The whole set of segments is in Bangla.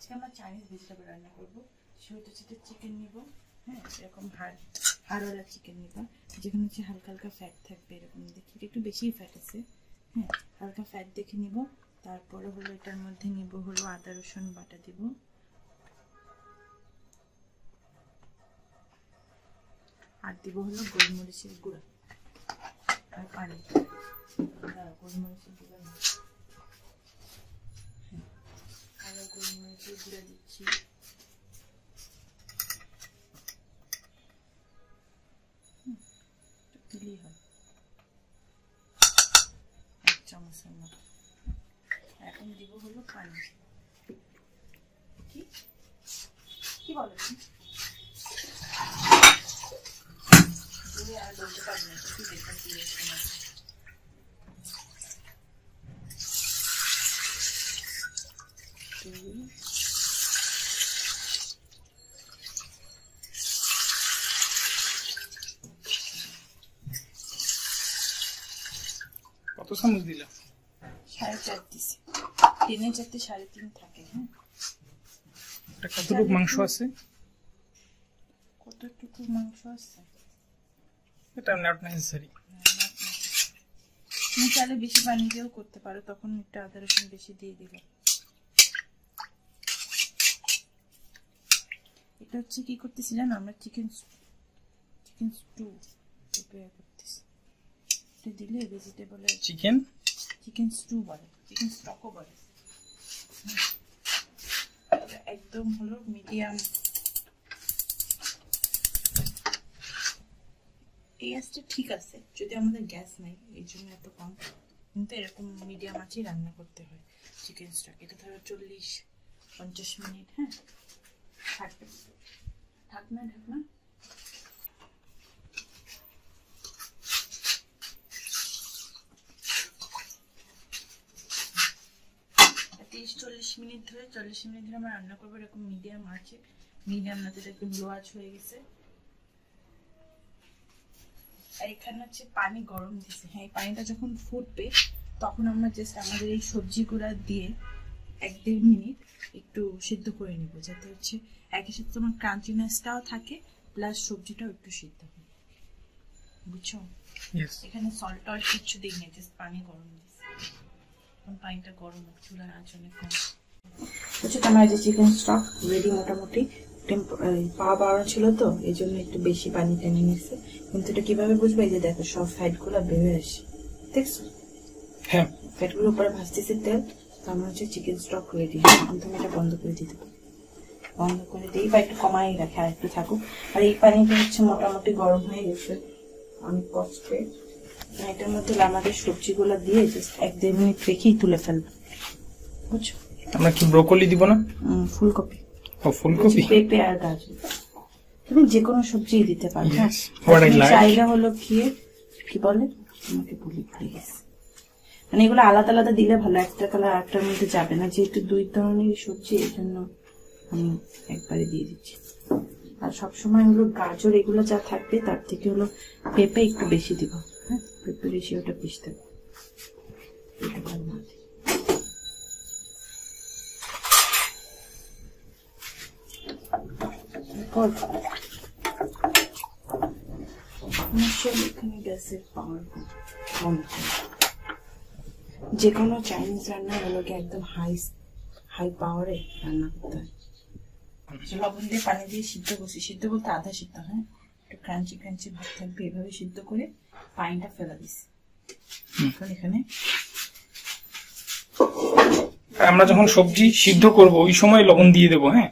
আজকে আমরা চাইনিজ ভেজিটেবল রান্না করবো। সেটা হচ্ছে চিকেন নিব, হ্যাঁ, এরকম হাড়ওয়ালা চিকেন নিব, যেখানে হচ্ছে হালকা হালকা ফ্যাট থাকবে, এরকম দেখি একটু বেশি ফ্যাট আছে, হ্যাঁ, হালকা ফ্যাট দেখে নিব। তারপরে হলো এটার মধ্যে নিব হলো আদা রসুন বাটা দিব, আর দিব হলো গোলমরিচের গুঁড়া আর পানি। গোলমরিচের গুঁড়া, কালো গোলমরিচের গুঁড়া দিচ্ছি, দিলেই হয় 1 চামচের মতো। এখন দিব হলো পানি। কি কি বলো আর বলতে পারি না, কি দেখুন কি কত চামচ দিলা? 4.5 দিছি। 3 4 3.5 থাকে। হ্যাঁ, এটা কতটুকু মাংস আছে? কতটুকু মাংস আছে এটা নট নেসেসারি। তুমি চাইলে বেশি পানি দিয়েও করতে পারো, তখন একটু আদা রসুন বেশি দিয়ে দিবে। এটা হচ্ছে কি করতেছি জানো, আমরা চিকেন স্টু প্রিপেয়ার করতেছি। এটা দিলে ভেজিটেবলের চিকেন স্টু বলে, চিকেন স্টকও বলে। একদম হলো মিডিয়াম, এই আঁচটা ঠিক আছে, যদি আমাদের গ্যাস নাই এই জন্য এত কম, কিন্তু এরকম মিডিয়াম আঁচেই রান্না করতে হয় চিকেন স্টক। এটা ধরো 40-50 মিনিট, হ্যাঁ, থাকবে। ঢাকনা 30-40 মিনিট ধরে, 40 মিনিট ধরে আমরা রান্না করবো এরকম মিডিয়াম আঁচে। মিডিয়াম না, যেটা একটু লো আঁচ হয়ে গেছে। আর এখানে হচ্ছে পানি গরম দিছে, হ্যাঁ, এই পানিটা যখন ফুটবে তখন আমরা জাস্ট আমাদের এই সবজিগুলা দিয়ে 1-1.5 মিনিট একটু সিদ্ধ করে নিব, যাতে হচ্ছে একই সাথে তোমার ক্রাঞ্চিনেসটাও থাকে, প্লাস সবজিটাও একটু সিদ্ধ হয়, বুঝছো? এখানে সল্ট টল্ট কিছু দিই না, জাস্ট পানি গরম দিছে। এখন পানিটা গরম, চুলার আঁচ অনেক কম। হচ্ছে তোমার যে চিকেন স্টক রেডি, মোটামুটি পা বাড়ানো ছিল তো এই জন্য একটু বেশি পানি টেনে নিচ্ছে, কিন্তু এটা কিভাবে বুঝবে? এই যে দেখো সব ফ্যাট গুলো বেরিয়ে আসে, দেখছো? হ্যাঁ, ফ্যাট গুলো উপরে ভাসতেছে তেল, তো আমার হচ্ছে চিকেন স্টক রেডি। এখন তুমি এটা বন্ধ করে দিতে পারো, বন্ধ করে দিই বা একটু কমাই রাখে, আর একটু থাকুক। আর এই পানিটা হচ্ছে মোটামুটি গরম হয়ে গেছে অনেক কষ্টে। এটার মধ্যে আমাদের সবজিগুলো দিয়ে জাস্ট 1-1.5 মিনিট রেখেই তুলে ফেলবো, বুঝছো? আমরা কি ব্রোকলি দিব না? ফুলকপি, ফুলকপি, পেঁপে আর গাজর, তুমি যে কোনো সবজি দিতে পারো। চাইলে হলো কি বলে আমাকে ভুলে গেছে, মানে এগুলো আলাদা আলাদা দিলে ভালো, একটা কালার একটার মধ্যে যাবে না, যেহেতু 2 ধরনের সবজি এই জন্য আমি একবারে দিয়ে দিচ্ছি। আর সবসময় হলো গাজর এগুলো যা থাকবে তার থেকে হলো পেঁপে একটু বেশি দিব, হ্যাঁ, পেঁপে বেশি, ওটা পিষতে হবে। গ্যাসের পাওয়ার যে কোনো চাইনিজ রান্না হলো একদম হাই পাওয়ারে রান্না করতে হয়। লবণ দিয়ে পানি দিয়ে সিদ্ধ করছি, সিদ্ধ বলতে আধা সিদ্ধ, হ্যাঁ, একটু ক্রাঞ্চি ভাব থাকবে, এভাবে সিদ্ধ করে পানিটা ফেলা দিছি। এখন এখানে আমরা যখন সবজি সিদ্ধ করব ওই সময় লবণ দিয়ে দেবো, হ্যাঁ,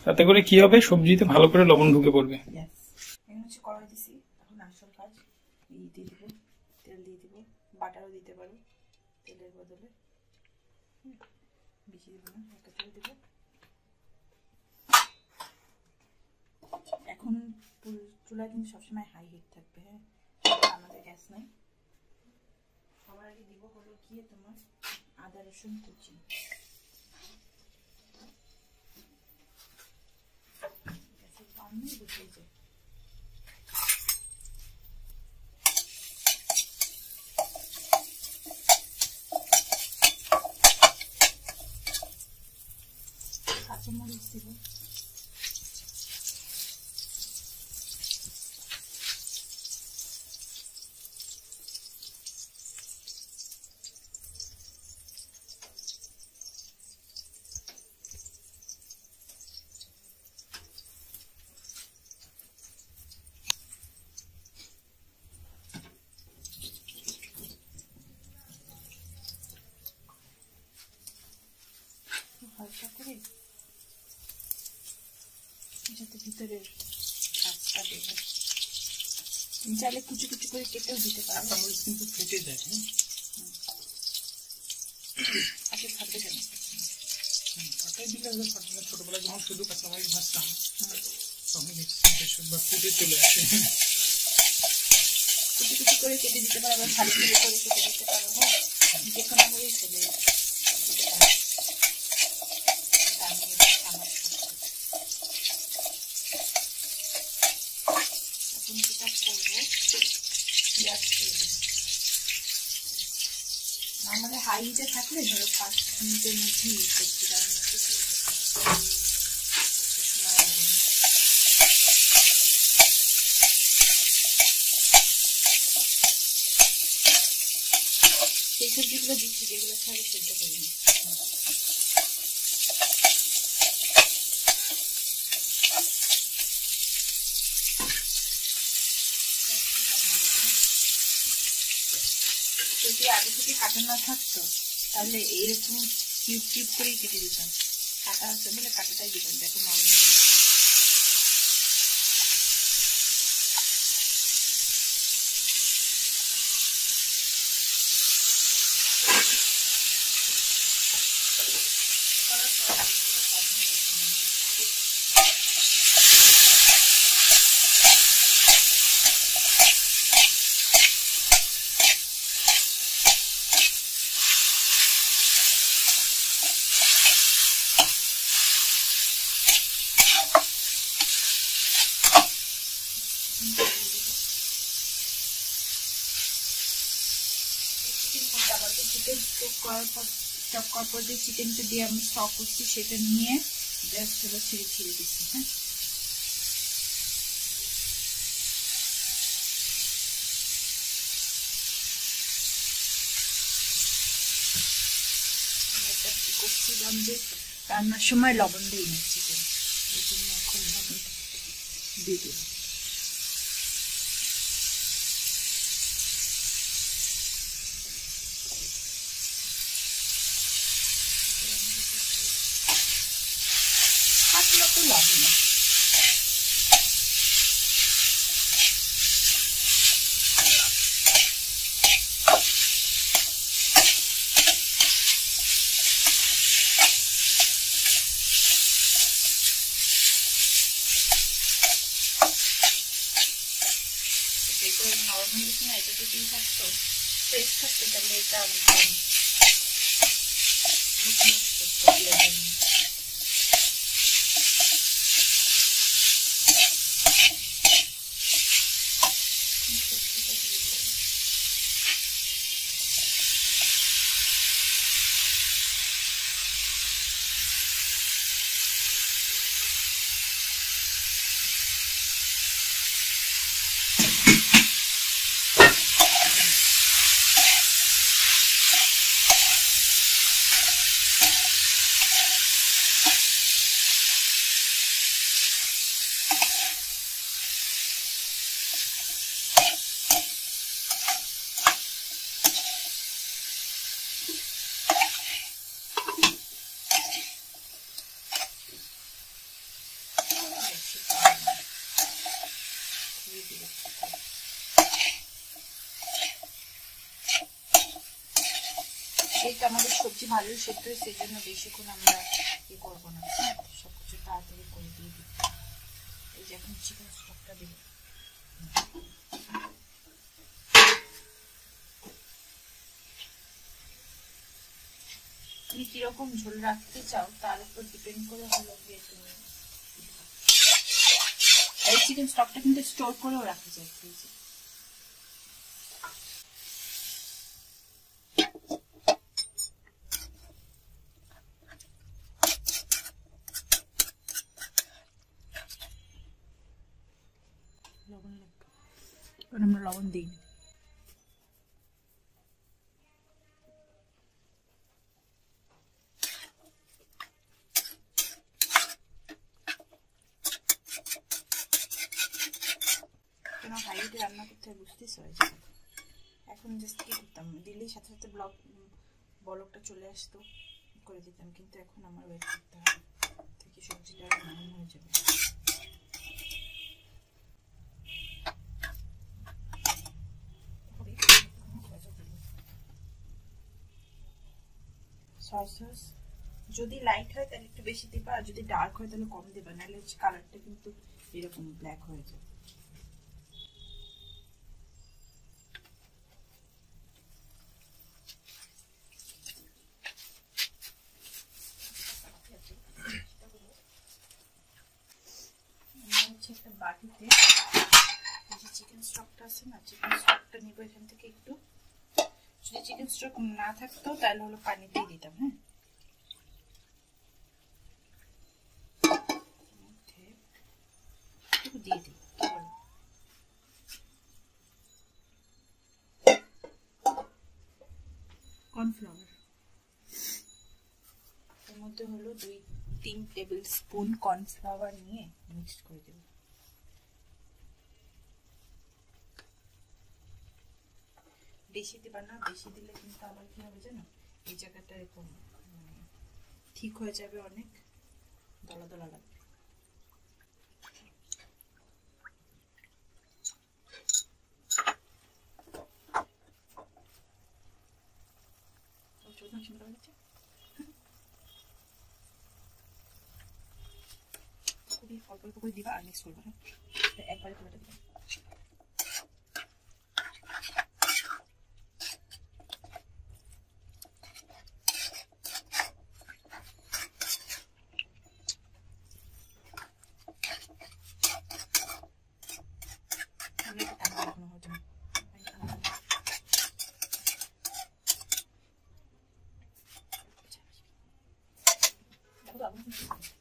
তাতে করে কি হবে, সবজিতে ভালো করে লবণ ঢুকে পড়বে। কড়াই দিছি, এখন আসল কাজ দিয়ে দিব, তেল দিয়ে দিব, বাটারও দিতে পারো তেলের বদলে, বেশি দিব না, একটা তেল দিব। এখন চুলা কিন্তু সবসময় হাই হিট থাকবে, হ্যাঁ, আমাদের গ্যাস নাই। সবার আগে দিব হলো গিয়ে তোমার আদা রসুন কুচি, গ্যাসের পানি বুঝিয়ে যায়। কাঁচামরিচ দিব, হালকা করে যাতে ভিতরের কাঁচটা বের হয়। তুমি চাইলে কুচি কুচি করে কেটেও দিতে পারো। কাঁচামরিচ কিন্তু ফেটে যায়। আচ্ছা, থাকবে কেন? ফাটাই দিলে হলে ফাটে না। ছোটবেলায় যখন শুধু কাঁচামরিচ ভাজতাম তখন দেখছি বা ফুটে চলে আসে। কুচি কুচি করে কেটে দিতে পারো, আবার খালি খালি করে কেটে দিতে পারো। হ্যাঁ, যে কোনো করেই চলে দিতে পারো। এখন যেটা করবো, পেঁয়াজ দিয়ে দেবো। আমাদের হাই হিটে থাকলে ধরো 5 মিনিটের মধ্যেই করছি, রান্না করতে সেই সবজিগুলো দিচ্ছি যেগুলো ছাড়া সেদ্ধ করি না। যদি আগে থেকে কাটা না থাকতো তাহলে এইরকম কিউব কিউব করেই কেটে দিতাম। কাটা আছে বলে কাটাটাই দিতাম। দেখো নরম হয়ে গেছে। চিকেন স্টক করার পর যে চিকেনটা দিয়ে আমি স্টক করছি সেটা নিয়ে জাস্ট হলো ছিঁড়ে দিচ্ছি। হ্যাঁ, করছিলাম যে রান্নার সময় লবণ দিই না চিকেন, এই জন্য এখন লবণ দিয়ে দিই। হাত মতো লবণ, নরম হয়ে গেছে না। এটা যদি থাকতো ফ্রেশ থাকতো তাহলে এটা আমাদের সবজি ভালো সেদ্ধ হয়েছে, এই জন্য বেশিক্ষণ আমরা ইয়ে করবো না। হ্যাঁ, সবকিছু তাড়াতাড়ি করে দিয়ে দিই। এই যে এখন চিকেন স্টকটা দিই। তুমি কিরকম ঝোল রাখতে চাও তার উপর ডিপেন্ড করে হলো গিয়ে তুমি। এই চিকেন স্টকটা কিন্তু স্টোর করেও রাখা যায় ফ্রিজে। কারণ আমরা লবণ দিই না। কেন হাইটে রান্না করতে হয় বুঝতেছ? এখন জাস্ট কি করতাম, দিল্লির সাথে সাথে বলকটা চলে আসতো, করে দিতাম, কিন্তু এখন আমার ওয়েট করতে হবে, থেকে সবজিটা নরম হয়ে যাবে। সস সস যদি লাইট হয় তাহলে একটু বেশি দিবা, আর যদি ডার্ক হয় তাহলে কম দিবা, নাহলে কালারটা কিন্তু এরকম ব্ল্যাক হয়ে যায়। একটা বাটিতে যে চিকেন স্টকটা আছে না, চিকেন স্টকটা নিব এখান থেকে একটু। যদি চিকেন স্টক না থাকতো তাহলে হলো পানিতেই দিতাম। হ্যাঁ, একটু দিয়ে দিই। কর্নফ্লাওয়ার এর মধ্যে হলো 2-3 টেবিল স্পুন কর্নফ্লাওয়ার নিয়ে মিক্সড করে দেব। বেশি দিবা না, বেশি দিলে কিন্তু আবার কি হবে জানো, এই জায়গাটা এরকম ঠিক হয়ে যাবে, অনেক দলা দলা লাগবে। খুবই অল্প অল্প করে দিবা আর মিক্স করবা। হ্যাঁ, একবারে পুরোটা দিবা। I'm